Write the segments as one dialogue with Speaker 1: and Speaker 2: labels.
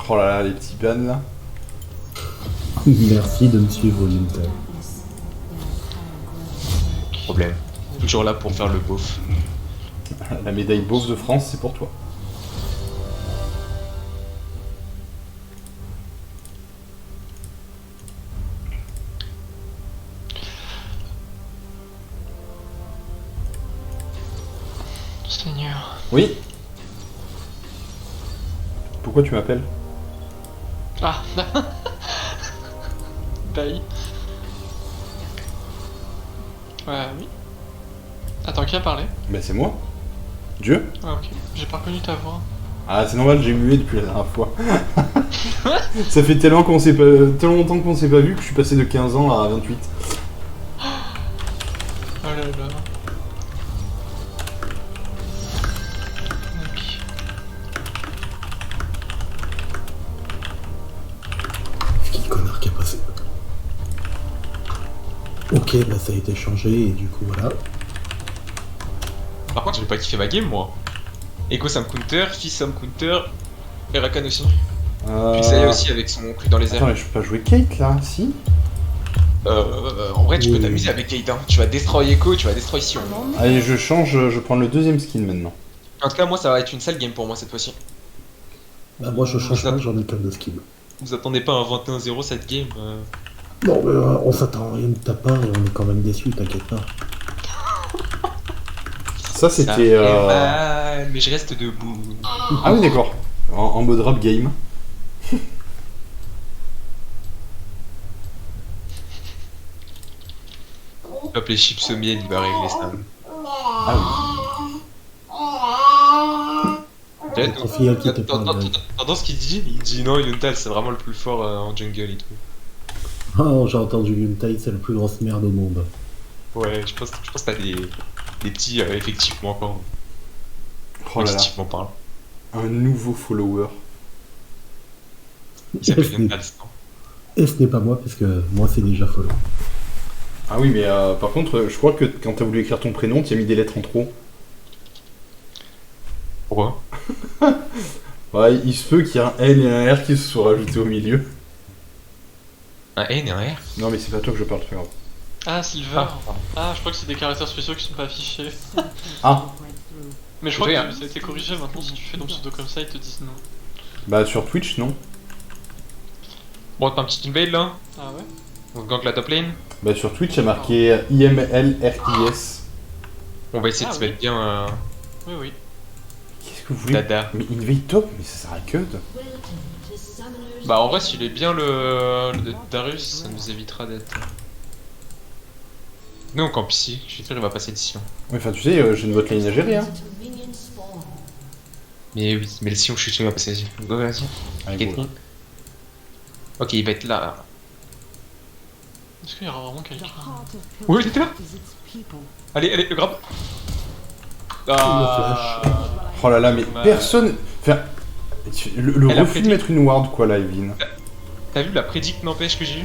Speaker 1: Oh là là, les petits bans là.
Speaker 2: Merci de me suivre, Lintel.
Speaker 3: Problème. Toujours là pour faire le beauf.
Speaker 1: La médaille beauf de France, c'est pour toi.
Speaker 4: Seigneur.
Speaker 1: Oui. Pourquoi tu m'appelles?
Speaker 4: Ah. Bye. Oui. Attends, qui a parlé?
Speaker 1: Bah c'est moi. Dieu.
Speaker 4: Ah ok, j'ai pas reconnu ta voix.
Speaker 1: Ah c'est normal, j'ai mué depuis la dernière fois. Ça fait tellement longtemps qu'on s'est pas vu que je suis passé de 15 ans à 28.
Speaker 4: Oh là là.
Speaker 2: Qui connard qui a passé. Ok, bah ça a été changé et du coup voilà.
Speaker 3: Par contre, j'ai pas kiffé ma game, moi. Echo Sam Counter, Fils Sam Counter, et Rakan aussi. Puis ça y est aussi avec son truc dans les airs.
Speaker 1: Attends, mais je peux pas jouer Kate là, si?
Speaker 3: En vrai, tu peux
Speaker 2: Oui.
Speaker 3: t'amuser avec Kate. Hein. Tu vas destroy Echo, tu vas destroy Sion.
Speaker 1: Allez, je change, je prends le deuxième skin maintenant.
Speaker 3: En tout cas, moi, ça va être une sale game pour moi cette fois-ci.
Speaker 2: Bah moi je change pas, j'en ai qu'un de skill.
Speaker 3: Vous attendez pas à un 21-0 cette game
Speaker 2: Non mais on s'attend à rien de ta part et on est quand même déçus, t'inquiète pas.
Speaker 1: Ça
Speaker 3: Ça
Speaker 1: c'était...
Speaker 3: fait mal, mais je reste debout.
Speaker 1: Ah oui d'accord. En mode rap game.
Speaker 3: Hop, les chips au miel, il va régler ça.
Speaker 1: Ah
Speaker 2: C'est ton filleul qui te parle.
Speaker 3: T'entends ce qu'il dit? Il dit non, Yuntal c'est vraiment le plus fort en jungle et tout.
Speaker 2: Oh, j'ai entendu Yuntai, c'est la plus grosse merde au monde.
Speaker 3: Ouais, je pense que t'as des petits effectivement encore.
Speaker 1: Oh là là.
Speaker 3: Positivement parlant.
Speaker 1: Un nouveau follower.
Speaker 3: Il s'appelle
Speaker 2: Et ce
Speaker 3: Yuntal,
Speaker 2: n'est-
Speaker 3: c'est non.
Speaker 2: Et ce n'est pas moi, parce que moi c'est déjà follow.
Speaker 1: Ah oui mais par contre je crois que quand t'as voulu écrire ton prénom, t'y as mis des lettres en trop.
Speaker 3: Pourquoi?
Speaker 1: Ouais, il se peut qu'il y ait un L et un R qui se soient rajoutés au milieu.
Speaker 3: Un N et un R?
Speaker 1: Non mais c'est pas toi que je parle, c'est pas grave.
Speaker 4: Ah, Silver. Ah, je crois que c'est des caractères spéciaux qui sont pas affichés.
Speaker 1: Ah.
Speaker 4: Mais je crois
Speaker 3: Oui,
Speaker 4: que
Speaker 3: hein.
Speaker 4: ça a été corrigé maintenant, si tu fais ton pseudo comme ça, ils te disent non.
Speaker 1: Bah sur Twitch non.
Speaker 3: Bon, t'as un petit invade là?
Speaker 4: Ah ouais?
Speaker 3: On gank la top lane?
Speaker 1: Bah sur Twitch il y a marqué IMLRIS.
Speaker 3: On va essayer de
Speaker 4: Ah
Speaker 3: se
Speaker 4: oui.
Speaker 3: mettre bien
Speaker 4: Oui, oui.
Speaker 1: Qu'est-ce que vous voulez?
Speaker 3: dada.
Speaker 1: Mais invade top, mais ça sert à que de...
Speaker 3: Bah en vrai s'il est bien le Darius, ça nous évitera d'être... Nous on campe ici, je suis sûr il va passer d'ici.
Speaker 1: Ouais, enfin tu sais, j'ai une botlane à gérer hein.
Speaker 3: Mais oui, mais le Sion je suis sûr il va passer ici. Go vas-y.
Speaker 1: Allez, go.
Speaker 3: Ok, il va être là.
Speaker 4: Est-ce qu'il y aura vraiment quelqu'un?
Speaker 3: Oui, il était là. Allez, le grab. Ah.
Speaker 1: Oh là là, mais
Speaker 3: Ouais.
Speaker 1: personne... Enfin, le
Speaker 3: Elle a
Speaker 1: refus de
Speaker 3: prédit.
Speaker 1: mettre une ward quoi là, Evin.
Speaker 3: T'as vu la prédict n'empêche que j'ai eu?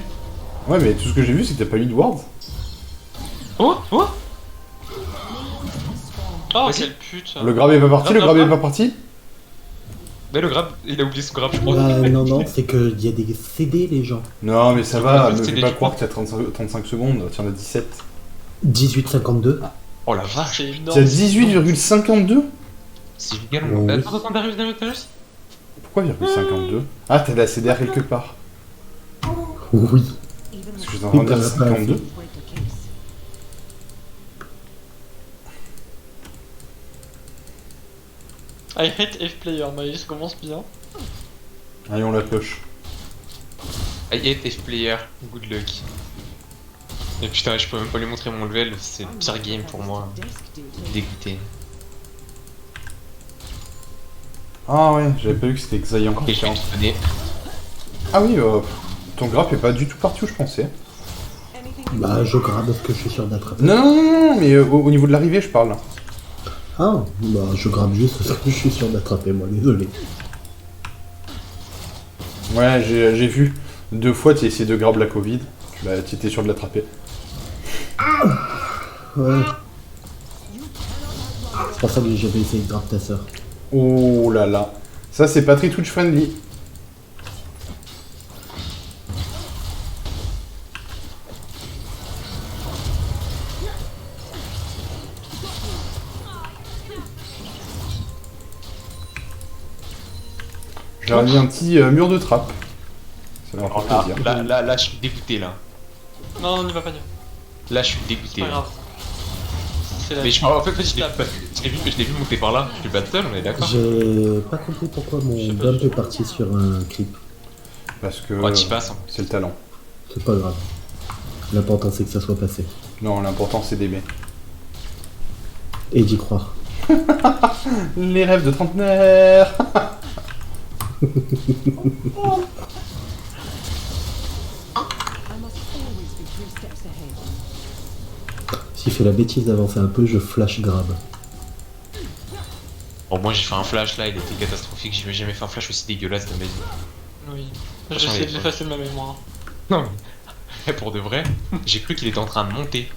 Speaker 1: Ouais mais tout ce que j'ai vu c'est que t'as pas mis de ward.
Speaker 3: Oh.
Speaker 4: Oh,
Speaker 3: Vas-y.
Speaker 4: quelle pute!
Speaker 1: Le grab est pas parti, le
Speaker 3: Grab,
Speaker 1: grab est
Speaker 3: grab.
Speaker 1: pas parti.
Speaker 3: Mais le grab, il a oublié son grab je crois.
Speaker 2: Non, c'est qu'il y a des CD les gens.
Speaker 1: Non mais ça
Speaker 3: Ah,
Speaker 1: va,
Speaker 3: oui,
Speaker 1: me
Speaker 3: c'est
Speaker 1: fais
Speaker 3: des
Speaker 1: pas
Speaker 3: gens.
Speaker 1: croire que t'as 35 secondes, t'en as 17.
Speaker 2: 18,52.
Speaker 3: Oh la vache.
Speaker 4: C'est énorme!
Speaker 1: T'as 18,52.
Speaker 3: C'est génial.
Speaker 2: Oh, oui.
Speaker 3: Attends, Darius.
Speaker 1: Pourquoi 0,52? Ah t'as de la CDR quelque part.
Speaker 2: Oui.
Speaker 1: Parce que j'étais en train de dire 52.
Speaker 4: I hate F-player, ma liste commence bien.
Speaker 1: Allez on la push.
Speaker 3: I hate F player, good luck. Et putain, je peux même pas lui montrer mon level, c'est le pire game pour moi. Dégoûté.
Speaker 1: Ah ouais, j'avais pas vu que c'était Xayah.
Speaker 3: Et je vais te donner.
Speaker 1: Ah oui, ton graph est pas du tout parti où je pensais.
Speaker 2: Bah je grave parce que je suis sûr d'attraper.
Speaker 1: Non, mais au niveau de l'arrivée je parle.
Speaker 2: Ah, bah je grave juste parce que je suis sûr d'attraper, moi, désolé.
Speaker 1: Ouais, j'ai vu. 2 fois tu as essayé de grab la Covid. Bah tu étais sûr de l'attraper.
Speaker 2: Ouais. C'est pour ça que j'avais essayé de grave ta sœur.
Speaker 1: Oh là là. Ça c'est pas très Twitch friendly. J'aurais mis un petit mur de trappe. Ça va leur faire plaisir.
Speaker 3: Là, je suis dégoûté là.
Speaker 4: Non, n'y va pas, Nia.
Speaker 3: Là, je suis
Speaker 4: C'est
Speaker 3: dégoûté.
Speaker 4: pas
Speaker 3: là.
Speaker 4: grave. C'est la
Speaker 3: Mais en fait, je l'ai vu monter par là. Je suis battle, on est d'accord.
Speaker 2: J'ai pas compris pourquoi mon
Speaker 4: sais pas
Speaker 2: bump
Speaker 4: du
Speaker 2: est
Speaker 4: tout.
Speaker 2: parti sur un clip.
Speaker 1: Parce que
Speaker 3: Ouais, t'y passes. Hein.
Speaker 1: c'est le talent.
Speaker 2: C'est pas grave. L'important c'est que ça soit passé.
Speaker 1: Non, l'important c'est d'aimer.
Speaker 2: Et d'y croire.
Speaker 1: Les rêves de trentenaire.
Speaker 2: S'il fait la bêtise d'avancer un peu, je flash grab.
Speaker 3: Bon, moi j'ai fait un flash là, il était catastrophique. J'ai jamais fait un flash aussi dégueulasse de ma vie.
Speaker 4: Oui. J'ai
Speaker 3: Attention,
Speaker 4: essayé
Speaker 3: il
Speaker 4: de
Speaker 3: est
Speaker 4: l'effacer de ma mémoire.
Speaker 3: Non, mais pour de vrai, j'ai cru qu'il était en train de monter.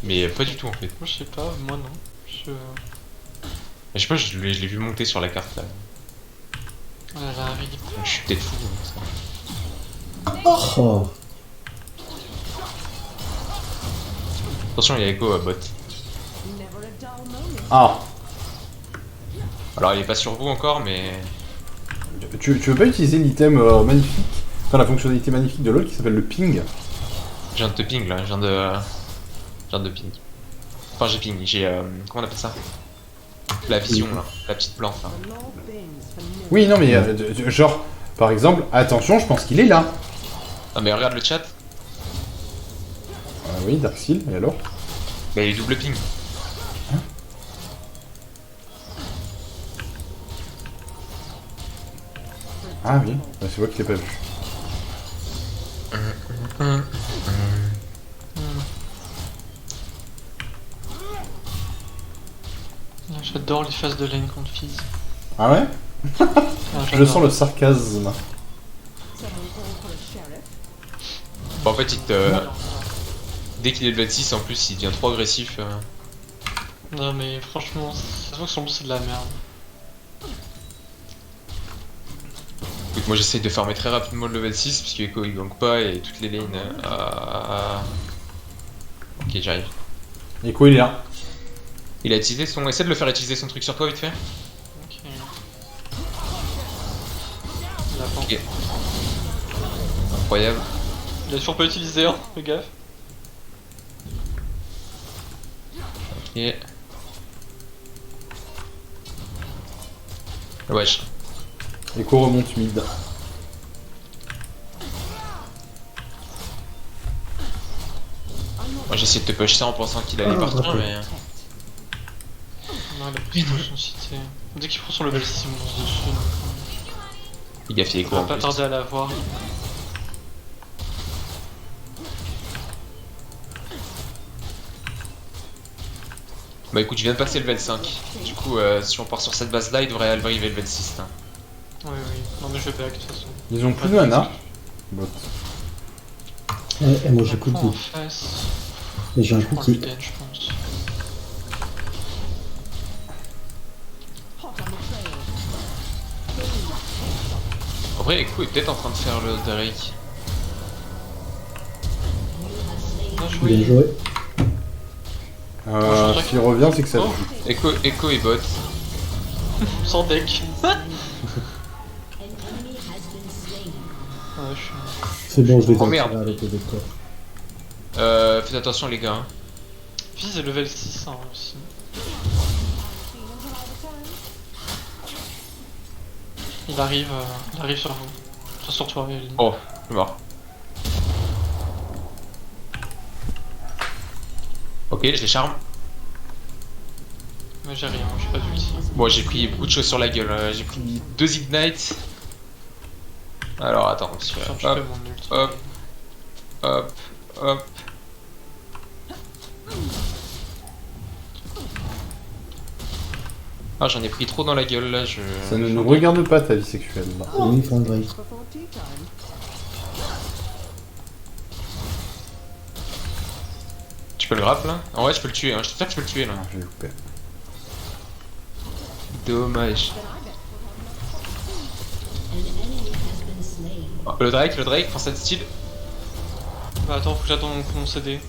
Speaker 3: Mais pas du tout en fait.
Speaker 4: Moi, je sais pas, moi non.
Speaker 3: Je sais pas, je l'ai vu monter sur la carte là.
Speaker 4: Oh là là, ridicule.
Speaker 3: Je suis peut-être fou. Ça.
Speaker 2: Oh.
Speaker 3: Attention, il y a Echo à bot.
Speaker 1: Ah.
Speaker 3: Alors il est pas sur vous encore, mais.
Speaker 1: Tu veux pas utiliser l'item magnifique, enfin la fonctionnalité magnifique de LoL qui s'appelle le ping?
Speaker 3: Je viens de te ping là, je viens de ping. Enfin, j'ai ping, j'ai. Comment on appelle ça? La vision là, la petite plante là.
Speaker 1: Oui, non mais genre, par exemple, attention, je pense qu'il est là.
Speaker 3: Non, mais regarde le chat,
Speaker 1: Ah oui, Darkseal, et alors?
Speaker 3: bah il est double ping.
Speaker 1: Ah oui, bah, c'est moi qui l'ai pas vu.
Speaker 4: J'adore les phases de lane contre Fizz.
Speaker 1: Ah ouais?
Speaker 4: Ah,
Speaker 1: Je
Speaker 4: j'adore.
Speaker 1: sens le sarcasme.
Speaker 3: Bon, en fait, il te. Dès qu'il est level 6, en plus, il devient trop agressif.
Speaker 4: Non, mais franchement, ça se voit que son boss c'est de la merde.
Speaker 3: Écoute, moi j'essaye de farmer très rapidement le level 6 parce que Echo il gank pas et toutes les lanes. Ok, j'arrive.
Speaker 1: Echo, il est là.
Speaker 3: Il a utilisé son. Essaie de le faire utiliser son truc sur toi vite fait.
Speaker 4: Ok. Il a pas.
Speaker 3: Ok. Incroyable.
Speaker 4: Il a toujours pas utilisé, hein, fais gaffe.
Speaker 3: Ok. Wesh.
Speaker 1: Echo remonte mid.
Speaker 3: Moi j'essaie de te push ça en pensant qu'il allait partir,
Speaker 2: rappel.
Speaker 3: mais.
Speaker 4: Non, il a pris son cité. Dès qu'il prend son level 6, il me lance dessus. Donc,
Speaker 3: Il a fait
Speaker 4: on
Speaker 3: Echo
Speaker 4: va
Speaker 3: en
Speaker 4: pas
Speaker 3: plus.
Speaker 4: tarder à l'avoir.
Speaker 3: Bah écoute, je viens de passer level 5. Du coup, si on part sur cette base là, il devrait arriver level 6 là.
Speaker 4: Oui, oui. Non, mais je vais back de toute façon.
Speaker 1: Ils ont plus de mana. Bot.
Speaker 2: Et moi j'ai plus de
Speaker 4: en
Speaker 2: vie.
Speaker 4: face.
Speaker 2: Et j'ai un
Speaker 4: Je
Speaker 2: coup
Speaker 4: prends
Speaker 2: qui.
Speaker 4: le den, je pense.
Speaker 3: En vrai, Echo est peut-être en train de faire le Drake.
Speaker 4: Bien joué.
Speaker 2: Bien joué.
Speaker 1: S'il revient, c'est que ça
Speaker 4: Oh.
Speaker 1: joue.
Speaker 3: Echo et bot.
Speaker 4: Sans deck. Ouais, je suis.
Speaker 2: C'est bon, je vais
Speaker 3: Oh,
Speaker 2: t'en
Speaker 3: merde.
Speaker 2: tirer avec le vecteur.
Speaker 3: Faites attention les gars. Hein.
Speaker 4: Fizz est level 6 hein, aussi. Il arrive sur vous. Enfin, sur toi, Evelyn.
Speaker 3: Oh, je suis mort. Ok, je les charme.
Speaker 4: Mais j'ai rien, j'ai pas d'ulti.
Speaker 3: Bon, j'ai pris beaucoup de choses sur la gueule. J'ai pris 2 ignites. Alors attends, parce que,
Speaker 4: J'ai un petit peu
Speaker 3: hop,
Speaker 4: mon ulti.
Speaker 3: hop. hop, hop. Ah, j'en ai pris trop dans la gueule là.
Speaker 1: Ça ne nous regarde pas ta vie sexuelle. Là.
Speaker 2: Oui, Fandray.
Speaker 3: Tu peux le grappe là? En vrai, je peux le tuer. Hein. Je te que je peux le tuer là.
Speaker 1: Ah, j'ai loupé.
Speaker 3: Dommage. Oh, le Drake, prends cette style.
Speaker 4: Bah attends, faut que j'attende mon CD.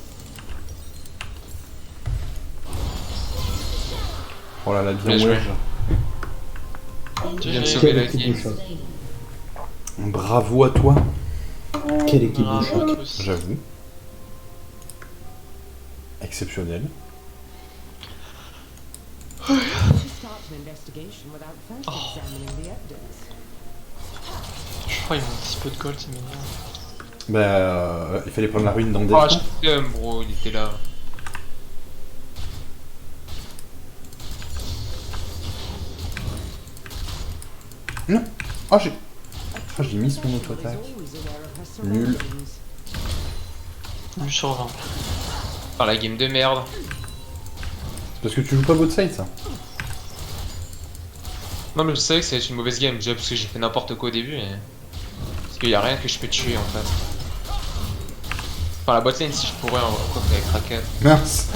Speaker 1: Oh là là, bien
Speaker 3: Bien joué.
Speaker 1: wedge.
Speaker 3: Tu viens de
Speaker 4: GG.
Speaker 3: sauver la
Speaker 2: Quel
Speaker 3: game.
Speaker 2: petit shot.
Speaker 1: Bravo à toi,
Speaker 2: Quelle équipe de
Speaker 4: Bravo
Speaker 2: choc.
Speaker 4: à tous.
Speaker 1: j'avoue. Exceptionnel.
Speaker 4: Je crois qu'ils m'ont un petit peu de gold, c'est mignon.
Speaker 1: Bah, il fallait prendre la ruine dans des
Speaker 3: Oh,
Speaker 1: temps.
Speaker 3: je t'aime, bro, il était là.
Speaker 1: Non. Ah, j'ai mis mon auto-attaque. Nul.
Speaker 4: 8 sur 20.
Speaker 3: Par la game de merde.
Speaker 1: C'est parce que tu joues pas bot side, ça.
Speaker 3: Non, mais je savais que c'était une mauvaise game, déjà parce que j'ai fait n'importe quoi au début. Et... Parce qu'il y a rien que je peux tuer en fait. Enfin, la botlane, si je pourrais, quoi avec Kraken.
Speaker 1: Mince.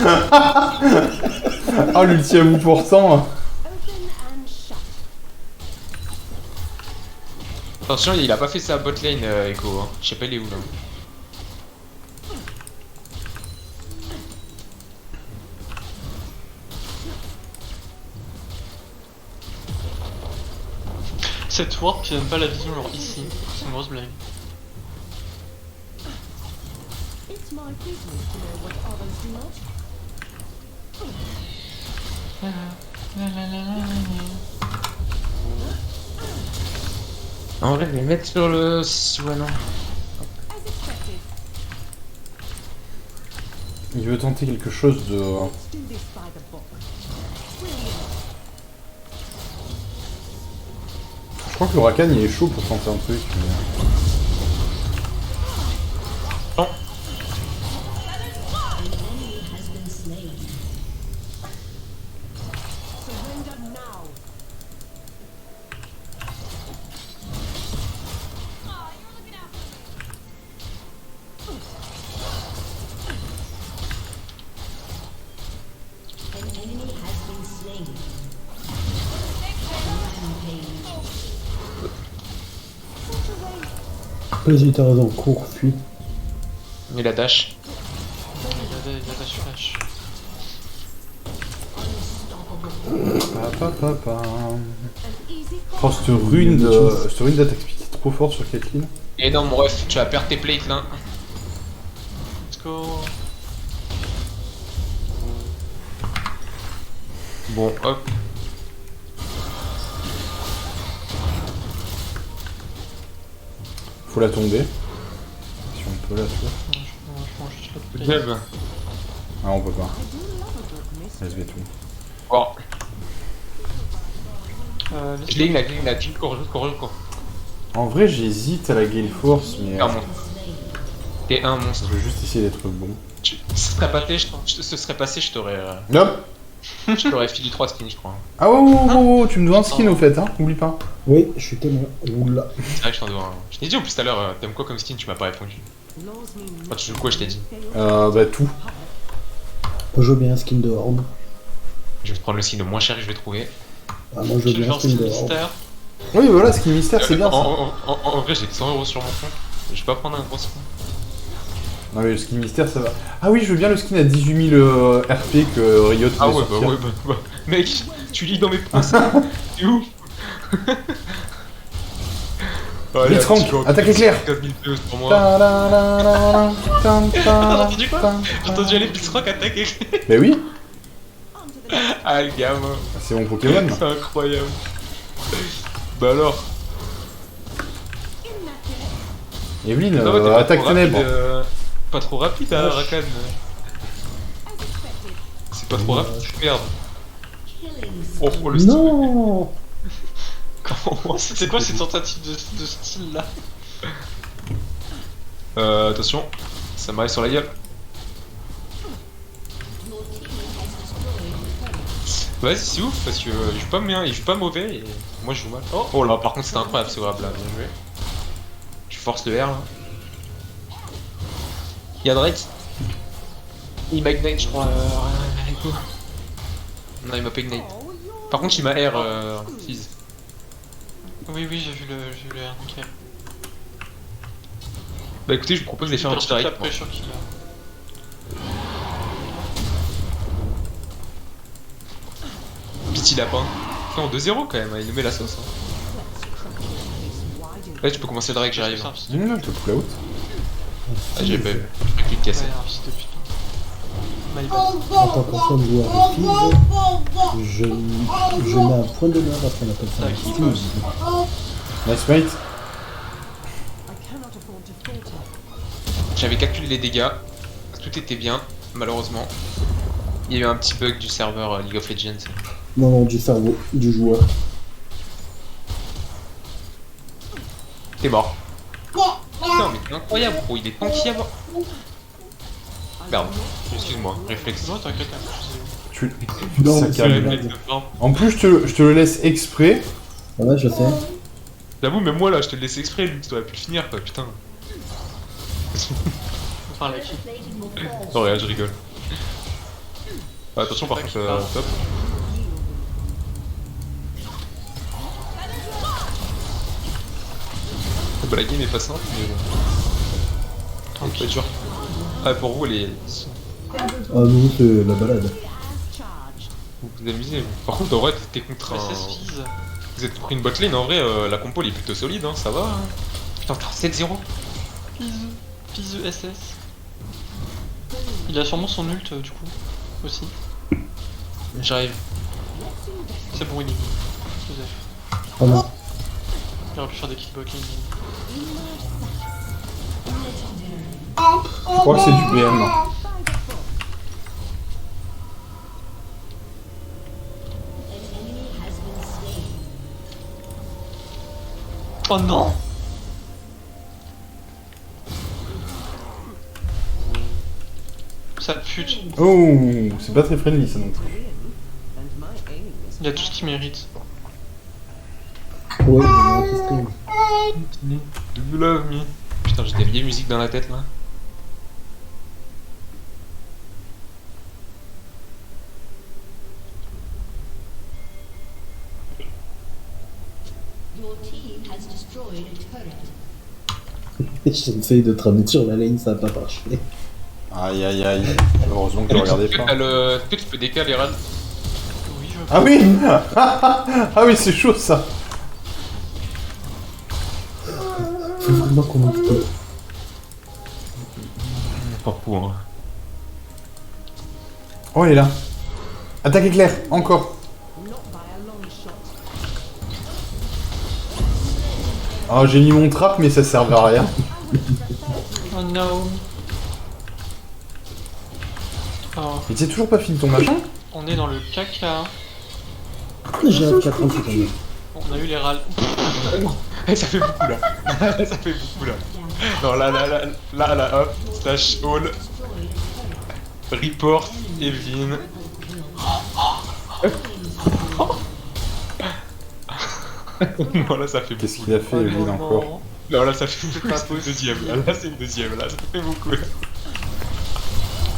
Speaker 1: Ah, l'ulti à vous pourtant.
Speaker 3: Attention, il a pas fait sa botlane, Echo. Hein. Je sais pas, il est où là.
Speaker 4: Cette ward qui donne pas la vision, genre ici, c'est une grosse blague.
Speaker 3: En vrai, je vais le mettre sur le. Ouais, non.
Speaker 1: Il veut tenter quelque chose de... Je crois que le Rakan il est chaud pour tenter un truc. Mais...
Speaker 3: Non.
Speaker 2: Vas-y, t'as raison, cours, fuis.
Speaker 3: Il a dash.
Speaker 4: Il a dash flash.
Speaker 1: Oh, cette rune d'attaque speed est trop forte sur Caitlyn.
Speaker 3: Et non, mon ref, tu vas perdre tes plates là.
Speaker 4: Let's go.
Speaker 3: Bon, hop.
Speaker 1: Faut la tomber. Si on peut la faire.
Speaker 4: Je prends juste l'autre play.
Speaker 3: Jab.
Speaker 1: Ah, on peut pas. Let's get tout.
Speaker 3: Bon,
Speaker 4: Laisse-
Speaker 3: je l'ai, il a dit, cours.
Speaker 1: En vrai, j'hésite à la Gale Force, mais
Speaker 3: T'es un monstre. T'es un monstre.
Speaker 1: je veux juste essayer d'être bon.
Speaker 3: Ce serait passé, je t'aurais.
Speaker 1: Hop.
Speaker 3: Je t'aurais filé 3 skins, je crois.
Speaker 1: Ah, oh, tu me dois un skin au fait, hein, oublie pas.
Speaker 2: Oui, je suis témoin. Oula.
Speaker 3: C'est vrai que je t'en dois un. Je t'ai dit en plus tout à l'heure, t'aimes quoi comme skin, tu m'as pas répondu. Enfin, tu joues quoi, je t'ai dit.
Speaker 1: Bah, tout.
Speaker 2: Moi, je veux bien un skin de Horde.
Speaker 3: Je vais te prendre le skin le moins cher que je vais trouver.
Speaker 2: Ah, moi, je veux
Speaker 4: Je vais
Speaker 2: bien un
Speaker 4: faire
Speaker 2: skin de
Speaker 4: ce
Speaker 2: Horde.
Speaker 4: mystère.
Speaker 1: Oui, voilà, skin mystère, c'est bien ça.
Speaker 3: En vrai, j'ai que 100 € sur mon compte. Je vais pas prendre un gros skin.
Speaker 1: Ah oui, le skin mystère, ça va. Ah oui, je veux bien le skin à 18 000 RP que Riot
Speaker 3: Ah
Speaker 1: voulait
Speaker 3: ouais,
Speaker 1: sortir.
Speaker 3: bah. Mec, tu lis dans mes pensées. C'est ouf. Allez,
Speaker 1: Blitzcrank,
Speaker 3: tu vois,
Speaker 1: attaque éclair.
Speaker 3: 15 000 PE pour moi.
Speaker 1: T'as
Speaker 3: T'as entendu quoi? J'ai entendu aller Blitzcrank attaquer.
Speaker 1: Bah oui,
Speaker 3: Ah, le gamin.
Speaker 1: c'est mon Pokémon.
Speaker 3: C'est incroyable. Bah alors.
Speaker 1: Evelyne,
Speaker 3: Non, mais t'es pas
Speaker 1: attaque
Speaker 3: trop rapide,
Speaker 1: ténèbres.
Speaker 3: pas trop rapide, hein, Rakan. C'est pas trop rapide, tu perds. Oh, le style.
Speaker 2: Non.
Speaker 3: Comment
Speaker 4: C'est quoi cette tentative de style là?
Speaker 3: Attention, ça m'arrive sur la gueule. Vas-y, c'est ouf parce que il joue pas bien, il joue pas mauvais et moi je joue mal. Oh là, par contre, c'était incroyable ce grab là, bien joué. Je force le R là. Y'a Drake. Il m'a ignite, je crois. Non, il m'a pas ignite. Par contre, il m'a R, Fizz.
Speaker 4: Oui, j'ai vu le R, nickel.
Speaker 3: Bah écoutez, je vous propose de les faire un petit
Speaker 4: La
Speaker 3: direct. moi.
Speaker 4: pressure qu'il a.
Speaker 3: Petit lapin. Fait en 2-0 quand même, il nous met la sauce. Hein. Ouais, tu peux commencer le drag, j'arrive.
Speaker 4: C'est un fils de
Speaker 1: Non, je te pull out.
Speaker 3: Ah, j'ai pas eu. J'ai pas cliqué cassé.
Speaker 4: Ouais, un fils de putain. My bad.
Speaker 2: En tant qu'ancien joueur de Fizz, je mets un point d'honneur à ce qu'on appelle ça.
Speaker 4: Ça
Speaker 2: un
Speaker 4: qui
Speaker 2: Fizz.
Speaker 1: Nice mate.
Speaker 3: J'avais calculé les dégâts. Tout était bien, malheureusement. Il y a eu un petit bug du serveur League of Legends.
Speaker 2: Non, du cerveau, du joueur.
Speaker 3: T'es mort. Putain, mais c'est incroyable, gros. Il est tanky à mort. Merde, excuse-moi, réflexe.
Speaker 4: Non, t'inquiète,
Speaker 1: Tu...
Speaker 2: Non,
Speaker 1: Ça
Speaker 2: mais
Speaker 3: C'est
Speaker 1: calme.
Speaker 3: le
Speaker 2: c'est
Speaker 3: réflexe de forme.
Speaker 1: En plus, je te le laisse exprès.
Speaker 2: Ouais, je sais.
Speaker 3: J'avoue, même moi là, je te le laisse exprès, lui, tu aurais pu le finir quoi, putain.
Speaker 4: on parle à qui?
Speaker 3: Non, rien, je rigole. Ah, attention, par contre, top. Bah, la game est pas simple, mais bon. Elle est pas dure. Ah, pour vous, elle est.
Speaker 2: Ah non, c'est la balade.
Speaker 3: Vous vous amusez. Vous. Par contre, en vrai, t'es contre un.
Speaker 4: SS Fizz.
Speaker 3: Vous êtes contre une botlane, en vrai, la compo elle est plutôt solide, hein, ça va. Hein. Putain, t'as 7-0.
Speaker 4: Fizz SS. Il a sûrement son ult du coup. Aussi.
Speaker 3: J'arrive.
Speaker 4: C'est bon, il est. Joseph.
Speaker 2: Oh non.
Speaker 4: Il aurait pu faire des kickboxing.
Speaker 1: Je crois que c'est du BM.
Speaker 4: Oh non! Sale pute.
Speaker 1: Oh, c'est pas très friendly ça non plus.
Speaker 4: Il a tout ce qu'il mérite.
Speaker 2: Ouais, non, c'est stream.
Speaker 3: Do you love me? Putain, j'ai des vieilles musiques dans la tête là.
Speaker 5: Your team has destroyed a turret.
Speaker 2: J'essaye de te ramener sur la lane, ça a pas marché.
Speaker 1: Aïe aïe aïe. Heureusement que je regardais pas.
Speaker 3: Est-ce que tu peux décaler Rad?
Speaker 4: Oui, je
Speaker 1: Ah oui. Ah oui, c'est chaud ça.
Speaker 2: Faut vraiment qu'on monte tout.
Speaker 3: Pas pour hein.
Speaker 1: Oh, elle est là. Attaque éclair, encore. Oh, j'ai mis mon trap, mais ça servait à rien.
Speaker 4: Oh no. Oh,
Speaker 1: Et t'as toujours pas fini ton machin?
Speaker 4: on est dans le caca.
Speaker 2: J'ai un 4 ans, c'est quand même.
Speaker 4: On a eu les râles.
Speaker 3: Ça fait beaucoup là. Ça fait beaucoup là. Non, là, hop. Slash all. Report, Evelyn. Non, là, ça fait
Speaker 1: Qu'est-ce
Speaker 3: beaucoup.
Speaker 1: qu'il a fait,
Speaker 4: Oh
Speaker 1: lui,
Speaker 4: non,
Speaker 1: encore?
Speaker 4: non.
Speaker 3: Non, là, ça fait beaucoup.
Speaker 4: pas
Speaker 3: C'est une
Speaker 4: possible.
Speaker 3: deuxième. Là, c'est une deuxième. Là, ça fait beaucoup. Là.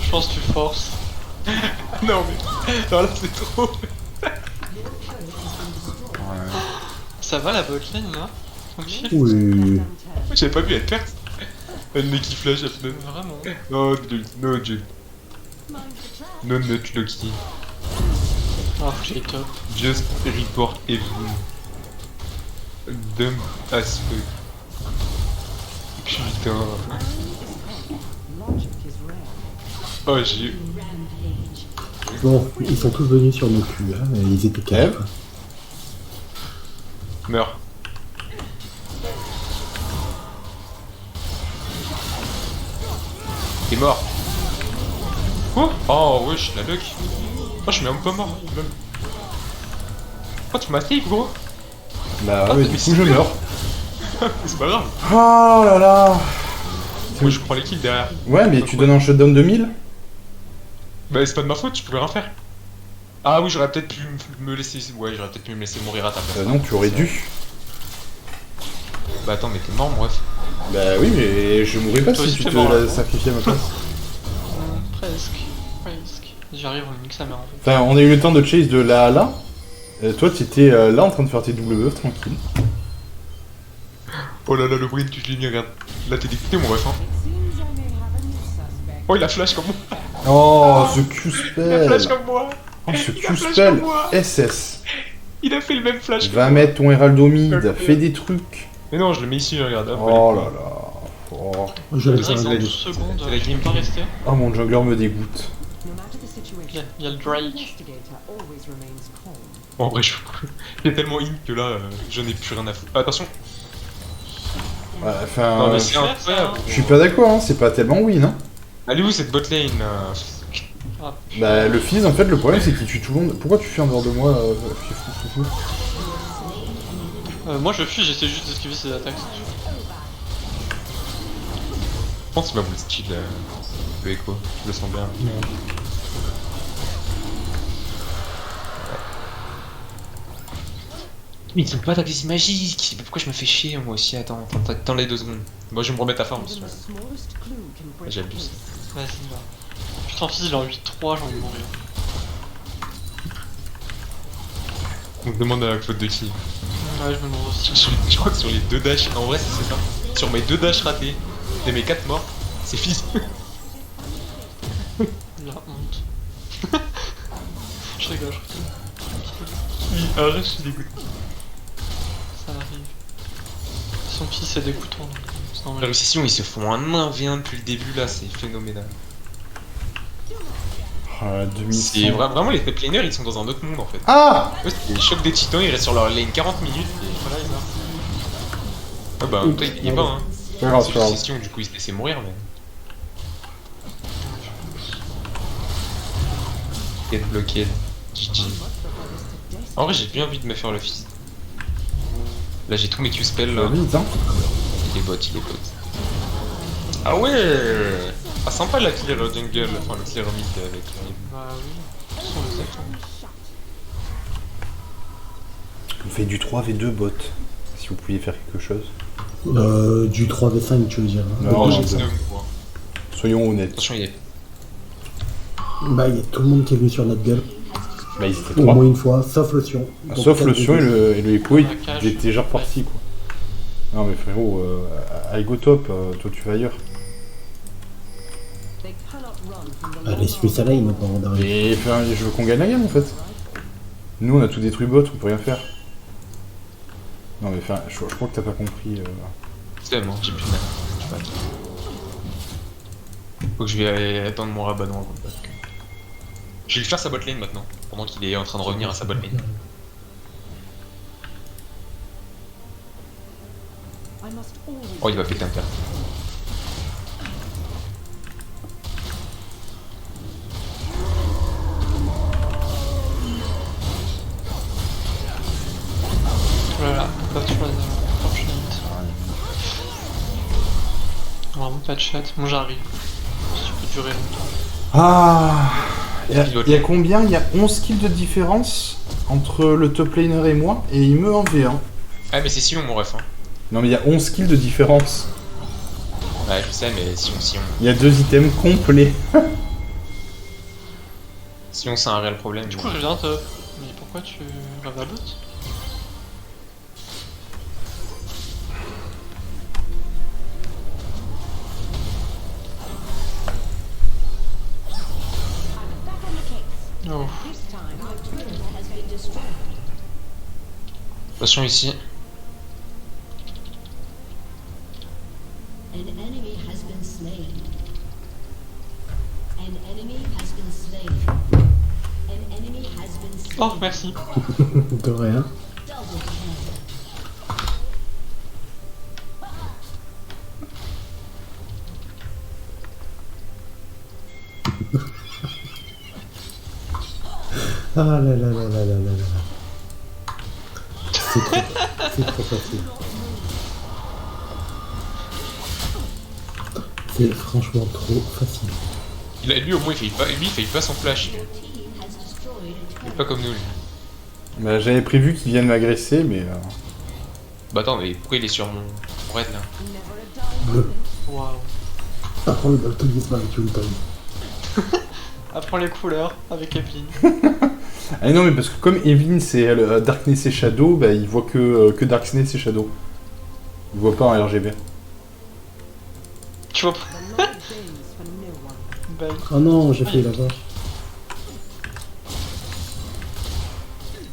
Speaker 4: Je pense que tu forces.
Speaker 3: Non, mais. Non, là, c'est trop.
Speaker 4: Ça va la botlane là? Tranquille.
Speaker 2: Oui.
Speaker 3: J'avais pas vu elle perdre. Un mec qui flash, elle fait.
Speaker 4: Vraiment.
Speaker 3: No, Jay. No, not lucky.
Speaker 4: Ah, faut que j'aille top.
Speaker 3: Just report Evelyn. Dumb as fuck. Putain. Oh, j'ai eu.
Speaker 2: Bon, ils sont tous venus sur nos culs, hein, et ils étaient calmes.
Speaker 1: Eve.
Speaker 3: Meurs. T'es mort. Quoi? Oh, wesh, la luck. Oh, je suis même pas mort. Lol. Oh, tu m'as save, gros.
Speaker 1: Bah
Speaker 3: Ah,
Speaker 1: ouais,
Speaker 3: mais
Speaker 1: du
Speaker 3: c'est
Speaker 1: coup je
Speaker 3: vrai.
Speaker 1: meurs.
Speaker 3: C'est pas grave.
Speaker 1: Oh là là.
Speaker 3: Moi, je prends les kills derrière.
Speaker 1: Ouais, mais tu donnes un shutdown de 1000?
Speaker 3: Bah, c'est pas de ma faute, je pouvais rien faire. Ah oui, j'aurais peut-être pu me laisser. Ouais, j'aurais peut-être pu me laisser mourir à ta place.
Speaker 1: Non, tu aurais dû.
Speaker 3: Bah, attends, mais t'es mort, bref.
Speaker 1: Bah oui, mais je mourrais pas
Speaker 4: Toi
Speaker 1: si
Speaker 4: aussi,
Speaker 1: tu
Speaker 4: t'es
Speaker 1: te
Speaker 4: mort, là.
Speaker 1: sacrifiais à ma place.
Speaker 4: Presque. J'arrive, on nique sa mère en fait.
Speaker 1: Enfin, on a eu le temps de chase de là à là. Toi, tu étais là en train de faire tes WF tranquille.
Speaker 3: Oh là là, le bruit que je l'ai mis, regarde. Là, t'es dégoûté, mon ref, hein. Oh, il a flash comme moi.
Speaker 1: Oh, ce Q
Speaker 3: Il a flash
Speaker 1: spell.
Speaker 3: comme moi.
Speaker 1: Oh, ce
Speaker 3: Il a
Speaker 1: Q
Speaker 3: flash
Speaker 1: spell.
Speaker 3: comme moi.
Speaker 1: SS.
Speaker 3: Il a fait le même flash que
Speaker 1: Va
Speaker 3: moi.
Speaker 1: mettre ton Heraldomide, fais des trucs.
Speaker 3: Mais non, je le mets ici, regarde. Hop,
Speaker 1: Oh là là. Oh.
Speaker 2: Je vais
Speaker 4: C'est vrai que
Speaker 2: faire
Speaker 4: dans
Speaker 2: un
Speaker 4: 12
Speaker 2: gros.
Speaker 4: secondes,
Speaker 3: c'est la
Speaker 4: je
Speaker 3: game
Speaker 4: peux pas
Speaker 3: qui-
Speaker 4: rester.
Speaker 1: Oh, mon jungler me dégoûte.
Speaker 4: Il y a le Drake.
Speaker 3: En vrai, je j'ai tellement in que là, je n'ai plus rien à foutre. Ah, attention.
Speaker 1: Ouais, enfin,
Speaker 3: Non, mais c'est
Speaker 4: faire,
Speaker 3: incroyable.
Speaker 4: ça,
Speaker 1: je suis pas d'accord, hein, c'est pas tellement win, hein.
Speaker 3: Elle est où cette botlane
Speaker 4: Ah,
Speaker 1: Bah, le fizz, en fait, le problème, c'est qu'il tue tout le monde. Pourquoi tu fais en dehors de moi, fifou?
Speaker 4: moi je fuis, j'essaie juste d'esquiver ses attaques.
Speaker 3: Je pense que ma boule style le écho, je le sens bien. Mais ils ont pas d'attaque magique. Pourquoi je me fais chier moi aussi? Attends les 2 secondes. Moi je vais me remettre à forme si tu veux. J'abuse.
Speaker 4: Vas-y, va. Putain, fils, il est en 8-3, j'ai envie de mourir.
Speaker 3: On me demande la faute de qui?
Speaker 4: Ouais, je me demande aussi.
Speaker 3: Je crois que sur les 2 dashs, en vrai c'est ça. Sur mes 2 dashs ratés, et mes 4 morts, c'est fils.
Speaker 4: La honte. Je rigole, je
Speaker 3: Arrête, je suis dégoûté.
Speaker 4: Ça arrive. Son fils c'est dégoûtant, donc c'est
Speaker 3: La
Speaker 4: normal.
Speaker 3: réussissement, ils se font un 1v1 depuis le début là, c'est phénoménal.
Speaker 1: Ah,
Speaker 3: C'est
Speaker 1: 2100.
Speaker 3: vraiment les top laners, ils sont dans un autre monde en fait.
Speaker 1: Ah!
Speaker 3: Eux, c'est les chocs des titans, ils restent sur leur lane 40 minutes et
Speaker 4: Voilà, il meurt.
Speaker 3: ah bah toi il est pas hein.
Speaker 1: Pas grave,
Speaker 3: C'est
Speaker 1: pas
Speaker 3: une
Speaker 1: grave.
Speaker 3: session, du coup il se laissait mourir mais. Get bloqué. GG. En vrai j'ai bien envie de me faire le fils. Là j'ai tous mes Q-spells là.
Speaker 1: Vite, hein.
Speaker 3: Il est bot. Ah ouais. Ah sympa la clear jungle, enfin le clear mid avec
Speaker 4: Bah oui, ce sont les attends.
Speaker 1: On fait du 3v2 bot. Si vous pouviez faire quelque chose.
Speaker 2: Du 3v5, tu veux dire. Hein.
Speaker 1: Non,
Speaker 3: j'ai
Speaker 1: non,
Speaker 3: Snow,
Speaker 1: non.
Speaker 3: moi.
Speaker 1: Soyons honnêtes.
Speaker 3: Attention il est.
Speaker 2: Bah, il y a tout le monde qui est venu sur notre gueule.
Speaker 1: Bah, ils étaient
Speaker 2: Au
Speaker 1: 3.
Speaker 2: moins une fois, sauf le Sion. Donc,
Speaker 1: Sauf le
Speaker 2: 4v2.
Speaker 1: Sion et le Echo, ils
Speaker 4: La cage.
Speaker 1: étaient déjà repartis quoi. Non mais frérot, I go top, toi tu vas ailleurs.
Speaker 2: Allez, suis ça là, il m'a pas avant d'arriver.
Speaker 1: Et enfin, je veux qu'on gagne la game en fait. Nous on a tout détruit bot, on peut rien faire. Non mais enfin, je crois que t'as pas compris.
Speaker 3: C'est bon, j'ai plus de mana. Je sais pas. Faut que je vais aller attendre mon rabattement avant parce que. Je vais lui faire sa botlane maintenant, pendant qu'il est en train de revenir à sa botlane. Oh il va péter un câble.
Speaker 4: Voilà, pas de choix prochaine. Vraiment pas de chat, moi j'arrive. Si tu peux durer longtemps.
Speaker 1: Ah, il y a combien? Il y a 11 kills de différence entre le top laner et moi, et il me en V1.
Speaker 3: Ah mais c'est Sion mon ref hein.
Speaker 1: Non mais il y a 11 kills de différence.
Speaker 3: Ouais je sais mais Sion
Speaker 1: Il y a 2 items complets.
Speaker 3: Sion c'est un réel problème.
Speaker 4: Du coup, je viens te. Mais pourquoi tu rêves à bot? Oh.
Speaker 3: Attention ici.
Speaker 5: An enemy has been slain. An enemy has been slain. An enemy has been slain.
Speaker 4: Oh, merci.
Speaker 2: De rien.
Speaker 5: Double kill.
Speaker 2: Ah là là là là là là là. C'est trop facile. C'est franchement trop facile.
Speaker 3: Lui au moins il fait pas son flash.
Speaker 5: Team has destroyed a
Speaker 3: Il est
Speaker 5: turret.
Speaker 3: pas comme nous lui.
Speaker 1: Bah, j'avais prévu qu'il vienne m'agresser, mais.
Speaker 3: Bah attends mais pourquoi il est sur mon raid là?
Speaker 2: Bleu.
Speaker 4: Waouh.
Speaker 2: Apprends le daltonisme avec Ulton.
Speaker 4: Apprends les couleurs avec Evelyn.
Speaker 1: Ah non, mais parce que comme Evelyn c'est Darkness et Shadow, bah il voit que Darkness et Shadow. Il voit pas en RGB.
Speaker 4: Tu vois pas? Bye.
Speaker 2: Oh non, j'ai fait la vache.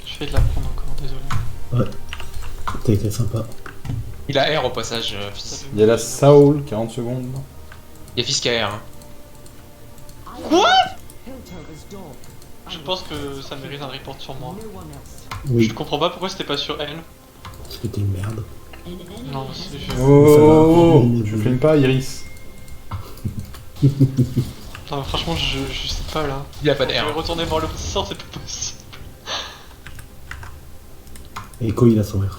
Speaker 4: Je vais te la prendre encore, désolé.
Speaker 2: Ouais. T'as été sympa.
Speaker 3: Il a R au passage, Fizz.
Speaker 1: Il y a la Saul, 40 secondes.
Speaker 3: Il y a Fizz qui a R. Hein.
Speaker 4: Je pense que ça mérite un report sur moi.
Speaker 2: Oui,
Speaker 4: Je comprends pas pourquoi c'était pas sur elle.
Speaker 2: parce que t'es une merde.
Speaker 5: An enemy
Speaker 4: Non,
Speaker 5: has
Speaker 4: c'est
Speaker 5: been
Speaker 4: juste.
Speaker 1: Oh,
Speaker 2: Ça va.
Speaker 1: je filme pas, Iris.
Speaker 4: Non, franchement, je sais pas là.
Speaker 3: Il a pas
Speaker 4: Je vais
Speaker 3: d'R.
Speaker 4: retourner voir le sort, c'est pas possible.
Speaker 2: Et Ko il a son R.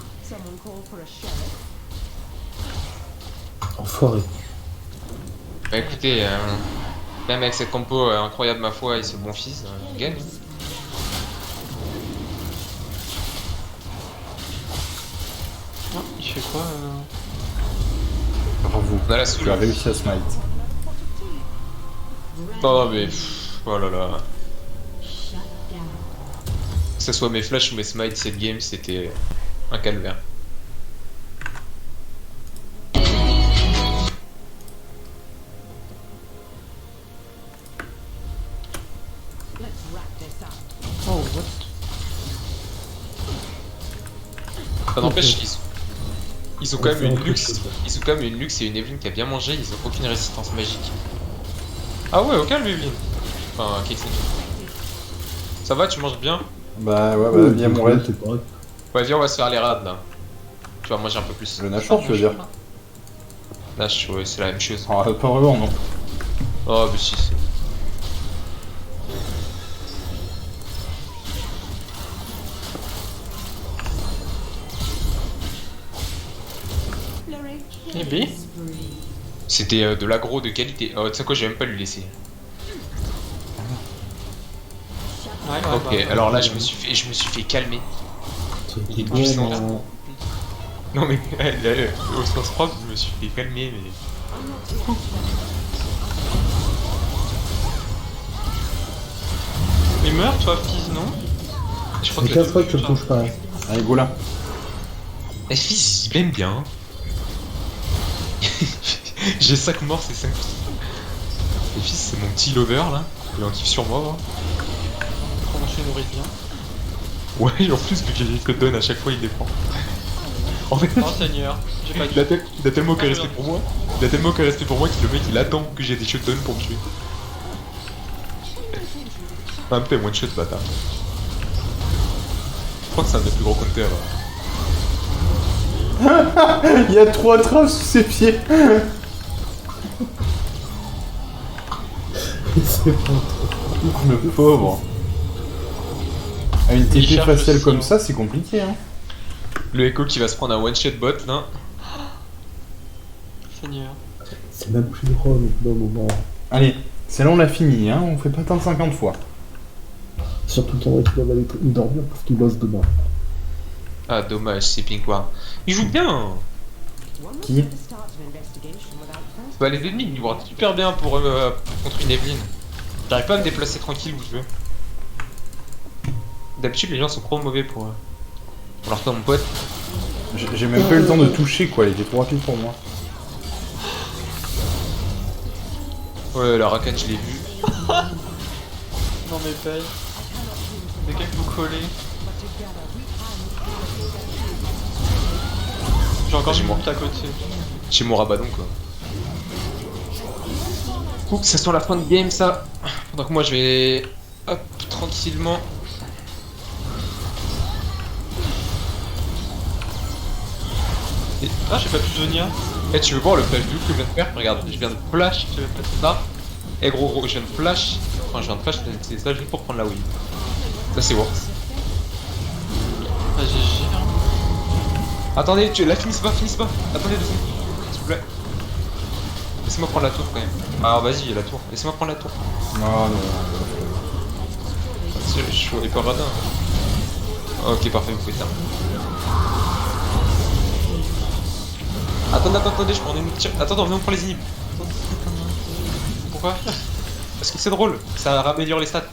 Speaker 2: Enfoiré.
Speaker 3: Bah écoutez, même avec cette compo incroyable ma foi et ce bon Fizz, on gagne.
Speaker 4: Non, il fait quoi
Speaker 1: Bravo.
Speaker 3: On a la
Speaker 1: Tu
Speaker 3: soul.
Speaker 1: as réussi à smite.
Speaker 3: Oh mais oh là là.
Speaker 5: shut down.
Speaker 3: Que ce soit mes flashs ou mes smites, cette game c'était un calvaire.
Speaker 4: Oh, what?
Speaker 3: Ça n'empêche, ils ont quand même une luxe. Ils ont quand même une luxe et une Evelyn qui a bien mangé, ils ont aucune résistance magique. Ah ouais, au calme Evelyn. Enfin, Caitlyn. Ça va, tu manges bien?
Speaker 1: Bah ouais, bah viens mon raid.
Speaker 2: C'est correct.
Speaker 3: Ouais, viens, on va se faire les raids là. Tu vas manger un peu plus.
Speaker 1: Le Nashor, tu veux dire?
Speaker 3: Nash, ouais, c'est la même chose.
Speaker 1: Ah, pas vraiment, non.
Speaker 3: Oh, mais si, c'est.
Speaker 4: Et B?
Speaker 3: C'était de l'agro de qualité. Oh, tu sais quoi, j'ai même pas lui laisser.
Speaker 4: Ouais,
Speaker 3: Ok, alors là, je me suis fait calmer. Il est
Speaker 2: Bon,
Speaker 3: puissant.
Speaker 2: non.
Speaker 3: Non mais au sens propre, je me suis fait calmer, mais.
Speaker 4: Mais meurs, toi, Fizz, non?
Speaker 3: Je crois
Speaker 2: C'est
Speaker 3: que
Speaker 2: 15 fois que tu me touches pas. Hein.
Speaker 1: Allez, go là.
Speaker 3: Eh, Fizz, il m'aime bien. J'ai 5 morts, c'est 5 petits. Et Fizz, c'est mon petit lover là. Il en kiffe sur moi. Hein.
Speaker 4: Comment tu nourris bien?
Speaker 3: Ouais, en plus, vu que j'ai que donne à chaque fois, il défend. En fait,
Speaker 4: Oh Seigneur, j'ai pas dit.
Speaker 3: il a tellement qu'à rester pour moi. Il a tellement qu'à rester pour moi que le mec il attend que j'ai des shutdowns pour me tuer. Ah, putain, one shot, bâtard. Je crois que c'est un des plus gros counters.
Speaker 1: Il y a 3 traces sous ses pieds.
Speaker 2: C'est pas
Speaker 1: Le pauvre. À une
Speaker 4: Il
Speaker 1: TP
Speaker 4: cherche
Speaker 1: faciale
Speaker 4: aussi,
Speaker 1: comme
Speaker 4: hein.
Speaker 1: ça, c'est compliqué, hein.
Speaker 3: Le Echo qui va se prendre un one shot bot là.
Speaker 4: Seigneur.
Speaker 2: C'est même plus drôle au bout d'un moment.
Speaker 1: Allez, celle-là on l'a fini, hein. On fait pas tant de 50 fois.
Speaker 2: Surtout ton mec qui va aller dormir parce qu'il bosse demain.
Speaker 3: Ah, dommage, c'est Pink War. Il joue bien.
Speaker 1: Qui?
Speaker 3: Bah, les ennemis ils jouent super bien pour contre une Evelyn. J'arrive pas à me déplacer tranquille où je veux. D'habitude, les gens sont trop mauvais pour leur faire mon pote.
Speaker 1: J'ai même pas eu le temps de toucher, quoi. Il était trop rapide pour moi.
Speaker 3: Ouais, la Rakan, je l'ai vu.
Speaker 4: Non mais paye. Dès que vous collez. J'ai encore
Speaker 3: J'ai
Speaker 4: une
Speaker 3: moi.
Speaker 4: butte à côté.
Speaker 3: Chez mon rabadon, quoi. Ouh, ça sent la fin de game, ça. Donc, moi, je vais. Hop, tranquillement.
Speaker 4: Ah, j'ai pas pu Zonia.
Speaker 3: Eh, tu veux voir le flash de ouf que je viens de faire? Regarde, je viens de flash, je viens de faire ça. Eh, gros, je viens de flash. Enfin, je viens de flash, c'est ça juste pour prendre la win. Ça, c'est worth.
Speaker 4: Ah, GG.
Speaker 3: Attendez, la finisse pas. Attendez 2 secondes, s'il vous plaît. Laissez-moi prendre la tour quand même. Ah, vas-y, la tour. Laissez-moi prendre la tour.
Speaker 1: Non, non.
Speaker 3: Je suis pas radin. Ok, parfait, vous pouvez ça. Attendez, je prends une tire. Attends, viens, on prend les inhibs.
Speaker 4: Pourquoi?
Speaker 3: Parce que c'est drôle, ça améliore les stats.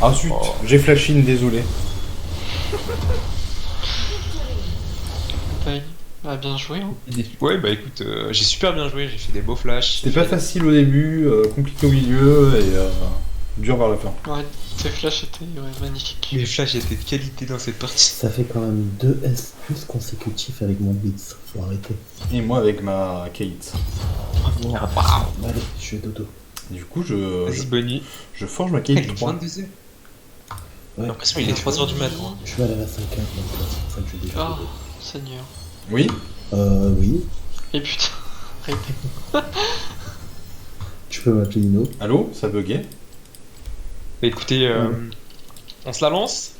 Speaker 1: Ah zut, j'ai flash in, désolé.
Speaker 4: Paye. Ah, bien joué, hein.
Speaker 3: Ouais, bah écoute, j'ai super bien joué, j'ai fait des beaux flashs.
Speaker 1: C'était pas facile au début, compliqué au milieu, et dur vers la fin.
Speaker 4: Ouais, tes flashs étaient magnifiques.
Speaker 3: Les flashs étaient de qualité dans cette partie.
Speaker 2: Ça fait quand même 2 S plus consécutifs avec mon Blitz. Faut arrêter.
Speaker 1: Et moi avec ma Kate.
Speaker 2: Allez, je vais dodo.
Speaker 1: Du coup,
Speaker 3: Vas-y, bonne nuit.
Speaker 1: je forge ma Kate 3.
Speaker 3: 22h. J'ai
Speaker 2: Ouais.
Speaker 3: l'impression qu'il est 3h du matin.
Speaker 2: Je vais aller à 5h, donc c'est pour ça que je vais déjà
Speaker 4: Ah,
Speaker 2: dodo.
Speaker 4: Seigneur.
Speaker 1: Oui.
Speaker 2: Oui.
Speaker 4: Et putain, arrêtez.
Speaker 2: Tu peux m'appeler Nino.
Speaker 1: Allô, ça buguait.
Speaker 3: Bah écoutez, on se la lance.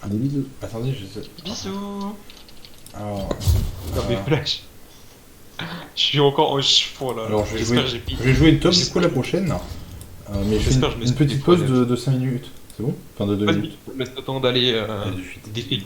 Speaker 2: Des bisous.
Speaker 1: Attendez, je sais.
Speaker 4: Bisous.
Speaker 1: Alors,
Speaker 3: Non mais flash. Je suis encore en oh là.
Speaker 1: alors je vais
Speaker 3: J'espère
Speaker 1: jouer,
Speaker 3: que j'ai
Speaker 1: je vais jouer top du coup la prochaine. Mais je fais
Speaker 3: J'espère que je me
Speaker 1: une
Speaker 3: suis
Speaker 1: petite
Speaker 3: fait
Speaker 1: pause
Speaker 3: des
Speaker 1: de 5 minutes. C'est bon? Enfin de 2 minutes.
Speaker 3: Laisse le temps d'aller
Speaker 1: Allez, de suite.
Speaker 3: déféquer